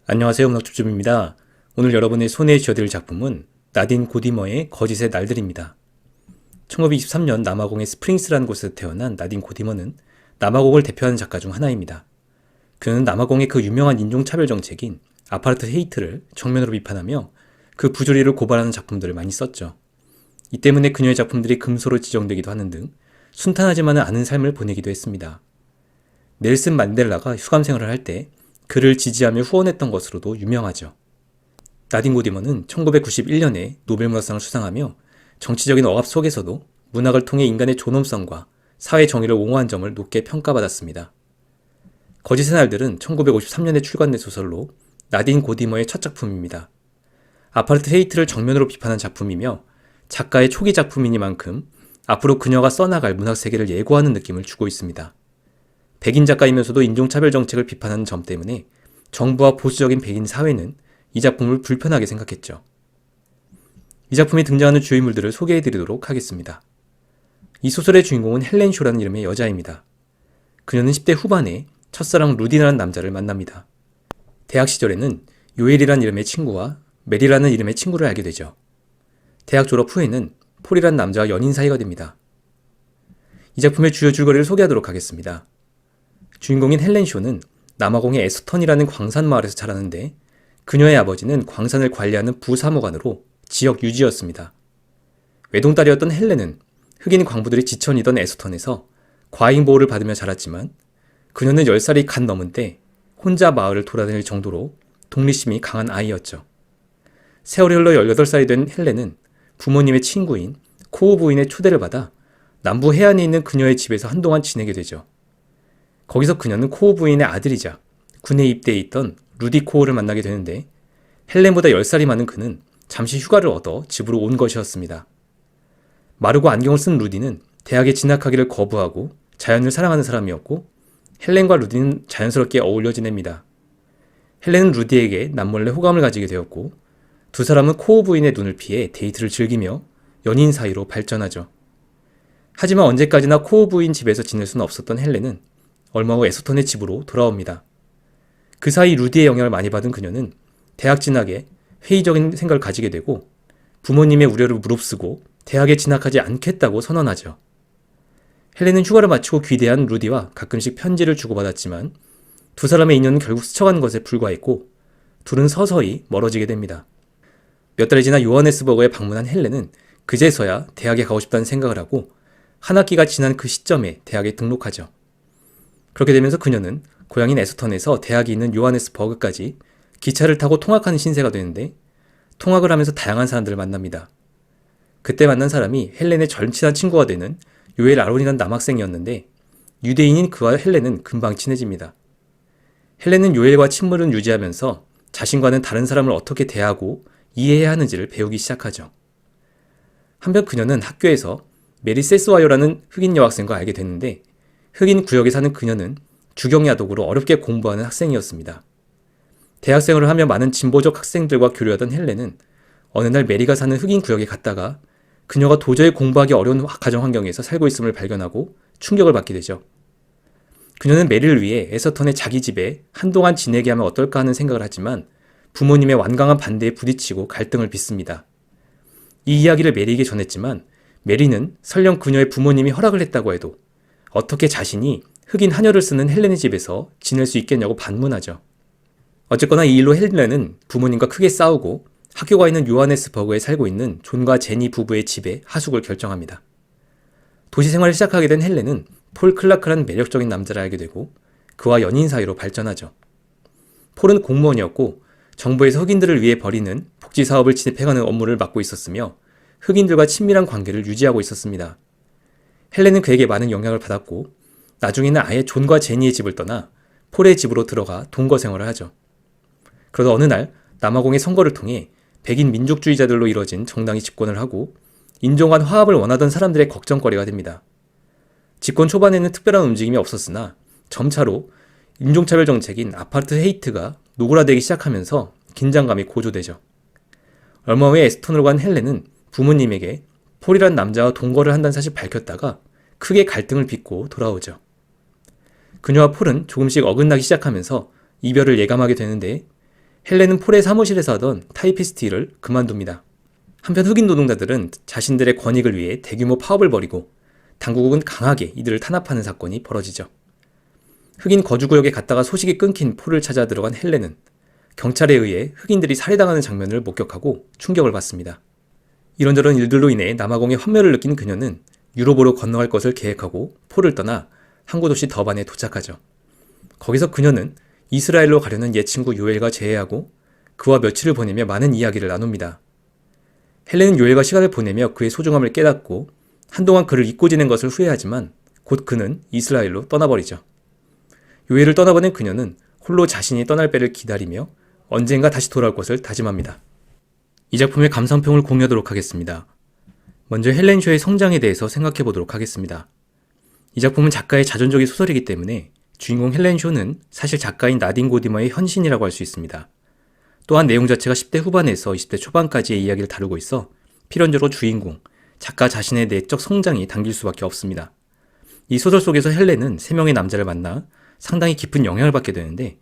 안녕하세요. 문학줍줍입니다. 오늘 여러분의 손에 쥐어드릴 작품은 나딘 고디머의 거짓의 날들입니다. 1923년 남아공의 스프링스라는 곳에서 태어난 나딘 고디머는 남아공을 대표하는 작가 중 하나입니다. 그는 남아공의 그 유명한 인종차별 정책인 아파르트 헤이트를 정면으로 비판하며 그 부조리를 고발하는 작품들을 많이 썼죠. 이 때문에 그녀의 작품들이 금소로 지정되기도 하는 등 순탄하지만은 않은 삶을 보내기도 했습니다. 넬슨 만델라가 휴감 생활을 할 때 그를 지지하며 후원했던 것으로도 유명하죠. 나딘 고디머는 1991년에 노벨문학상을 수상하며 정치적인 억압 속에서도 문학을 통해 인간의 존엄성과 사회 정의를 옹호한 점을 높게 평가받았습니다. 거짓의 날들은 1953년에 출간된 소설로 나딘 고디머의 첫 작품입니다. 아파르트 헤이트를 정면으로 비판한 작품이며 작가의 초기 작품이니만큼 앞으로 그녀가 써나갈 문학 세계를 예고하는 느낌을 주고 있습니다. 백인 작가이면서도 인종차별 정책을 비판하는 점 때문에 정부와 보수적인 백인 사회는 이 작품을 불편하게 생각했죠. 이 작품에 등장하는 주요 인물들을 소개해드리도록 하겠습니다. 이 소설의 주인공은 헬렌 쇼라는 이름의 여자입니다. 그녀는 10대 후반에 첫사랑 루디라는 남자를 만납니다. 대학 시절에는 요엘이라는 이름의 친구와 메리라는 이름의 친구를 알게 되죠. 대학 졸업 후에는 폴이라는 남자와 연인 사이가 됩니다. 이 작품의 주요 줄거리를 소개하도록 하겠습니다. 주인공인 헬렌 쇼는 남아공의 에스턴이라는 광산 마을에서 자라는데 그녀의 아버지는 광산을 관리하는 부사무관으로 지역 유지였습니다. 외동딸이었던 헬렌은 흑인 광부들이 지천이던 에스턴에서 과잉 보호를 받으며 자랐지만 그녀는 10살이 갓 넘은 때 혼자 마을을 돌아다닐 정도로 독립심이 강한 아이였죠. 세월이 흘러 18살이 된 헬렌은 부모님의 친구인 코우 부인의 초대를 받아 남부 해안에 있는 그녀의 집에서 한동안 지내게 되죠. 거기서 그녀는 코우 부인의 아들이자 군에 입대해 있던 루디 코우를 만나게 되는데 헬렌보다 10살이 많은 그는 잠시 휴가를 얻어 집으로 온 것이었습니다. 마르고 안경을 쓴 루디는 대학에 진학하기를 거부하고 자연을 사랑하는 사람이었고 헬렌과 루디는 자연스럽게 어울려 지냅니다. 헬렌은 루디에게 남몰래 호감을 가지게 되었고 두 사람은 코우 부인의 눈을 피해 데이트를 즐기며 연인 사이로 발전하죠. 하지만 언제까지나 코우 부인 집에서 지낼 수는 없었던 헬렌은 얼마 후 에스턴의 집으로 돌아옵니다. 그 사이 루디의 영향을 많이 받은 그녀는 대학 진학에 회의적인 생각을 가지게 되고 부모님의 우려를 무릅쓰고 대학에 진학하지 않겠다고 선언하죠. 헬렌은 휴가를 마치고 귀대한 루디와 가끔씩 편지를 주고받았지만 두 사람의 인연은 결국 스쳐간 것에 불과했고 둘은 서서히 멀어지게 됩니다. 몇 달이 지나 요하네스버그에 방문한 헬렌은 그제서야 대학에 가고 싶다는 생각을 하고 한 학기가 지난 그 시점에 대학에 등록하죠. 그렇게 되면서 그녀는 고향인 에스턴에서 대학이 있는 요하네스버그까지 기차를 타고 통학하는 신세가 되는데 통학을 하면서 다양한 사람들을 만납니다. 그때 만난 사람이 헬렌의 절친한 친구가 되는 요엘 아론이라는 남학생이었는데 유대인인 그와 헬렌은 금방 친해집니다. 헬렌은 요엘과 친분을 유지하면서 자신과는 다른 사람을 어떻게 대하고 이해해야 하는지를 배우기 시작하죠. 한편 그녀는 학교에서 메리 세스와이어라는 흑인 여학생과 알게 됐는데 흑인 구역에 사는 그녀는 주경야독으로 어렵게 공부하는 학생이었습니다. 대학생활을 하며 많은 진보적 학생들과 교류하던 헬렌은 어느 날 메리가 사는 흑인 구역에 갔다가 그녀가 도저히 공부하기 어려운 가정 환경에서 살고 있음을 발견하고 충격을 받게 되죠. 그녀는 메리를 위해 에서턴의 자기 집에 한동안 지내게 하면 어떨까 하는 생각을 하지만 부모님의 완강한 반대에 부딪히고 갈등을 빚습니다. 이 이야기를 메리에게 전했지만 메리는 설령 그녀의 부모님이 허락을 했다고 해도 어떻게 자신이 흑인 하녀를 쓰는 헬렌의 집에서 지낼 수 있겠냐고 반문하죠. 어쨌거나 이 일로 헬렌은 부모님과 크게 싸우고 학교가 있는 요하네스버그에 살고 있는 존과 제니 부부의 집에 하숙을 결정합니다. 도시 생활을 시작하게 된 헬렌은 폴 클라크라는 매력적인 남자를 알게 되고 그와 연인 사이로 발전하죠. 폴은 공무원이었고 정부에서 흑인들을 위해 벌이는 복지사업을 진행해가는 업무를 맡고 있었으며 흑인들과 친밀한 관계를 유지하고 있었습니다. 헬렌은 그에게 많은 영향을 받았고 나중에는 아예 존과 제니의 집을 떠나 폴의 집으로 들어가 동거 생활을 하죠. 그러다 어느 날 남아공의 선거를 통해 백인 민족주의자들로 이뤄진 정당이 집권을 하고 인종 간 화합을 원하던 사람들의 걱정거리가 됩니다. 집권 초반에는 특별한 움직임이 없었으나 점차로 인종차별 정책인 아파르트 헤이트가 노골화되기 시작하면서 긴장감이 고조되죠. 얼마 후에 에스턴으로 간 헬렌은 부모님에게 폴이란 남자와 동거를 한다는 사실을 밝혔다가 크게 갈등을 빚고 돌아오죠. 그녀와 폴은 조금씩 어긋나기 시작하면서 이별을 예감하게 되는데 헬렌은 폴의 사무실에서 하던 타이피스트 일을 그만둡니다. 한편 흑인 노동자들은 자신들의 권익을 위해 대규모 파업을 벌이고 당국은 강하게 이들을 탄압하는 사건이 벌어지죠. 흑인 거주구역에 갔다가 소식이 끊긴 폴을 찾아 들어간 헬렌은 경찰에 의해 흑인들이 살해당하는 장면을 목격하고 충격을 받습니다. 이런저런 일들로 인해 남아공의 환멸을 느낀 그녀는 유럽으로 건너갈 것을 계획하고 폴을 떠나 항구 도시 더반에 도착하죠. 거기서 그녀는 이스라엘로 가려는 옛 친구 요엘과 재회하고 그와 며칠을 보내며 많은 이야기를 나눕니다. 헬렌은 요엘과 시간을 보내며 그의 소중함을 깨닫고 한동안 그를 잊고 지낸 것을 후회하지만 곧 그는 이스라엘로 떠나버리죠. 요엘을 떠나보낸 그녀는 홀로 자신이 떠날 배를 기다리며 언젠가 다시 돌아올 것을 다짐합니다. 이 작품의 감상평을 공유하도록 하겠습니다. 먼저 헬렌 쇼의 성장에 대해서 생각해 보도록 하겠습니다. 이 작품은 작가의 자전적인 소설이기 때문에 주인공 헬렌 쇼는 사실 작가인 나딘 고디머의 현신이라고 할 수 있습니다. 또한 내용 자체가 10대 후반에서 20대 초반까지의 이야기를 다루고 있어 필연적으로 주인공, 작가 자신의 내적 성장이 담길 수밖에 없습니다. 이 소설 속에서 헬렌은 3명의 남자를 만나 상당히 깊은 영향을 받게 되는데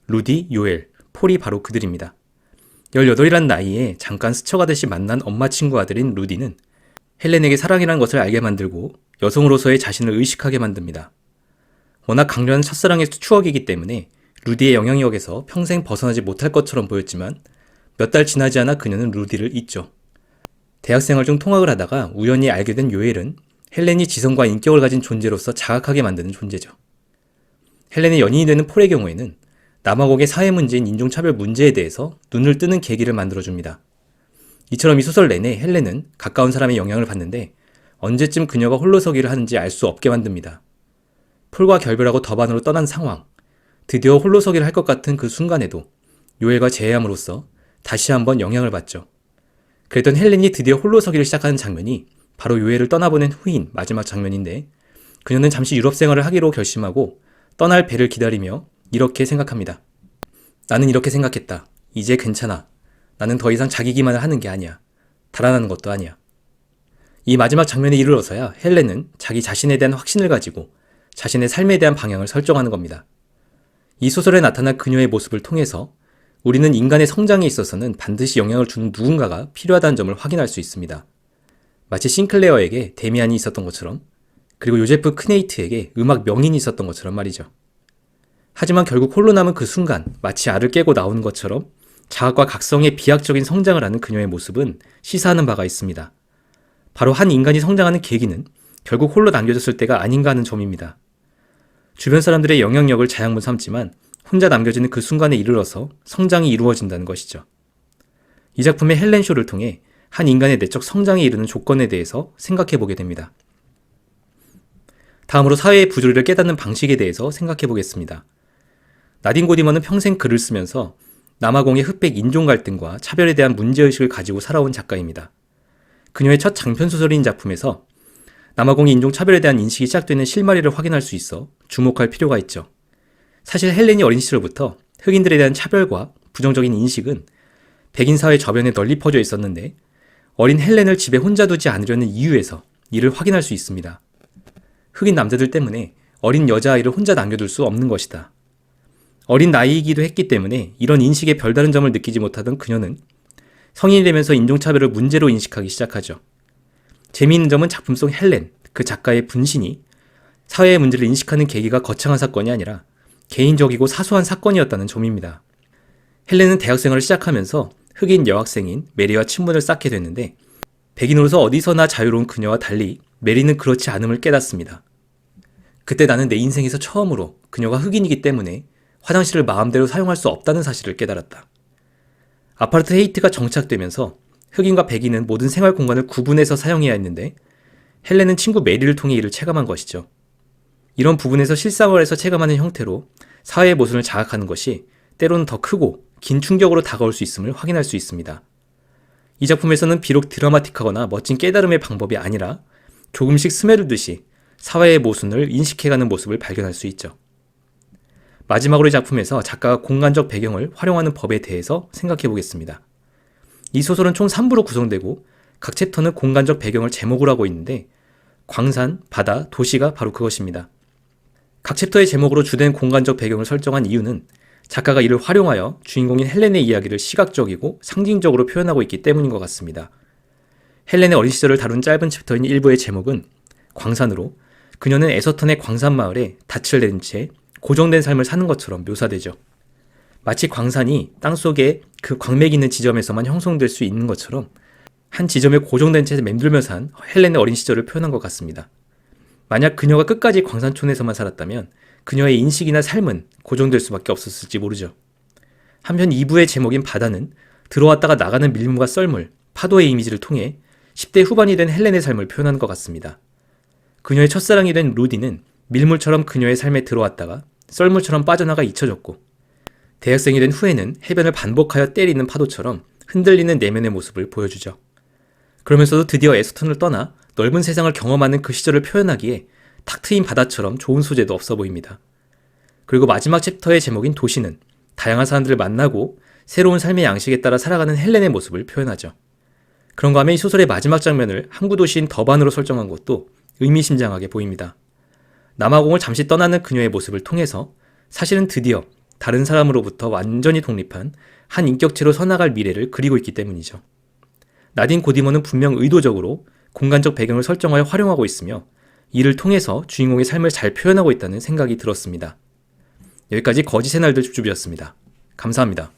루디, 요엘, 폴이 바로 그들입니다. 18이란 나이에 잠깐 스쳐가듯이 만난 엄마 친구 아들인 루디는 헬렌에게 사랑이라는 것을 알게 만들고 여성으로서의 자신을 의식하게 만듭니다. 워낙 강렬한 첫사랑의 추억이기 때문에 루디의 영향력에서 평생 벗어나지 못할 것처럼 보였지만 몇 달 지나지 않아 그녀는 루디를 잊죠. 대학생활 중 통학을 하다가 우연히 알게 된 요엘은 헬렌이 지성과 인격을 가진 존재로서 자각하게 만드는 존재죠. 헬렌의 연인이 되는 폴의 경우에는 남아공의 사회 문제인 인종차별 문제에 대해서 눈을 뜨는 계기를 만들어줍니다. 이처럼 이 소설 내내 헬렌은 가까운 사람의 영향을 받는데 언제쯤 그녀가 홀로서기를 하는지 알 수 없게 만듭니다. 폴과 결별하고 더반으로 떠난 상황, 드디어 홀로서기를 할 것 같은 그 순간에도 요엘과 재회함으로써 다시 한번 영향을 받죠. 그랬던 헬렌이 드디어 홀로서기를 시작하는 장면이 바로 요엘을 떠나보낸 후인 마지막 장면인데 그녀는 잠시 유럽 생활을 하기로 결심하고 떠날 배를 기다리며 이렇게 생각합니다. 나는 이렇게 생각했다. 이제 괜찮아. 나는 더 이상 자기 기만을 하는 게 아니야. 달아나는 것도 아니야. 이 마지막 장면에 이르러서야 헬렌은 자기 자신에 대한 확신을 가지고 자신의 삶에 대한 방향을 설정하는 겁니다. 이 소설에 나타난 그녀의 모습을 통해서 우리는 인간의 성장에 있어서는 반드시 영향을 주는 누군가가 필요하다는 점을 확인할 수 있습니다. 마치 싱클레어에게 데미안이 있었던 것처럼, 그리고 요제프 크네이트에게 음악 명인이 있었던 것처럼 말이죠. 하지만 결국 홀로 남은 그 순간 마치 알을 깨고 나오는 것처럼 자학과 각성의 비약적인 성장을 하는 그녀의 모습은 시사하는 바가 있습니다. 바로 한 인간이 성장하는 계기는 결국 홀로 남겨졌을 때가 아닌가 하는 점입니다. 주변 사람들의 영향력을 자양분 삼지만 혼자 남겨지는 그 순간에 이르러서 성장이 이루어진다는 것이죠. 이 작품의 헬렌 쇼를 통해 한 인간의 내적 성장에 이르는 조건에 대해서 생각해 보게 됩니다. 다음으로 사회의 부조리를 깨닫는 방식에 대해서 생각해 보겠습니다. 나딘 고디머는 평생 글을 쓰면서 남아공의 흑백 인종 갈등과 차별에 대한 문제의식을 가지고 살아온 작가입니다. 그녀의 첫 장편소설인 작품에서 남아공의 인종차별에 대한 인식이 시작되는 실마리를 확인할 수 있어 주목할 필요가 있죠. 사실 헬렌이 어린 시절부터 흑인들에 대한 차별과 부정적인 인식은 백인 사회 저변에 널리 퍼져 있었는데 어린 헬렌을 집에 혼자 두지 않으려는 이유에서 이를 확인할 수 있습니다. 흑인 남자들 때문에 어린 여자아이를 혼자 남겨둘 수 없는 것이다. 어린 나이이기도 했기 때문에 이런 인식에 별다른 점을 느끼지 못하던 그녀는 성인이 되면서 인종차별을 문제로 인식하기 시작하죠. 재미있는 점은 작품 속 헬렌, 그 작가의 분신이 사회의 문제를 인식하는 계기가 거창한 사건이 아니라 개인적이고 사소한 사건이었다는 점입니다. 헬렌은 대학생활을 시작하면서 흑인 여학생인 메리와 친분을 쌓게 됐는데 백인으로서 어디서나 자유로운 그녀와 달리 메리는 그렇지 않음을 깨닫습니다. 그때 나는 내 인생에서 처음으로 그녀가 흑인이기 때문에 화장실을 마음대로 사용할 수 없다는 사실을 깨달았다. 아파르트헤이트가 정착되면서 흑인과 백인은 모든 생활 공간을 구분해서 사용해야 했는데 헬렌은 친구 메리를 통해 이를 체감한 것이죠. 이런 부분에서 실생활에서 체감하는 형태로 사회의 모순을 자각하는 것이 때로는 더 크고 긴 충격으로 다가올 수 있음을 확인할 수 있습니다. 이 작품에서는 비록 드라마틱하거나 멋진 깨달음의 방법이 아니라 조금씩 스며들듯이 사회의 모순을 인식해가는 모습을 발견할 수 있죠. 마지막으로 이 작품에서 작가가 공간적 배경을 활용하는 법에 대해서 생각해 보겠습니다. 이 소설은 총 3부로 구성되고 각 챕터는 공간적 배경을 제목으로 하고 있는데 광산, 바다, 도시가 바로 그것입니다. 각 챕터의 제목으로 주된 공간적 배경을 설정한 이유는 작가가 이를 활용하여 주인공인 헬렌의 이야기를 시각적이고 상징적으로 표현하고 있기 때문인 것 같습니다. 헬렌의 어린 시절을 다룬 짧은 챕터인 일부의 제목은 광산으로, 그녀는 에서턴의 광산 마을에 닻을 내린 채 고정된 삶을 사는 것처럼 묘사되죠. 마치 광산이 땅속에 그 광맥이 있는 지점에서만 형성될 수 있는 것처럼 한 지점에 고정된 채 맴돌며 산 헬렌의 어린 시절을 표현한 것 같습니다. 만약 그녀가 끝까지 광산촌에서만 살았다면 그녀의 인식이나 삶은 고정될 수밖에 없었을지 모르죠. 한편 2부의 제목인 바다는 들어왔다가 나가는 밀물과 썰물, 파도의 이미지를 통해 10대 후반이 된 헬렌의 삶을 표현한 것 같습니다. 그녀의 첫사랑이 된 루디는 밀물처럼 그녀의 삶에 들어왔다가 썰물처럼 빠져나가 잊혀졌고, 대학생이 된 후에는 해변을 반복하여 때리는 파도처럼 흔들리는 내면의 모습을 보여주죠. 그러면서도 드디어 에서턴을 떠나 넓은 세상을 경험하는 그 시절을 표현하기에 탁 트인 바다처럼 좋은 소재도 없어 보입니다. 그리고 마지막 챕터의 제목인 도시는 다양한 사람들을 만나고 새로운 삶의 양식에 따라 살아가는 헬렌의 모습을 표현하죠. 그런가 하면 이 소설의 마지막 장면을 항구 도시인 더반으로 설정한 것도 의미심장하게 보입니다. 남아공을 잠시 떠나는 그녀의 모습을 통해서 사실은 드디어 다른 사람으로부터 완전히 독립한 한 인격체로 서나갈 미래를 그리고 있기 때문이죠. 나딘 고디머는 분명 의도적으로 공간적 배경을 설정하여 활용하고 있으며 이를 통해서 주인공의 삶을 잘 표현하고 있다는 생각이 들었습니다. 여기까지 거짓의 날들 줍줍이었습니다. 감사합니다.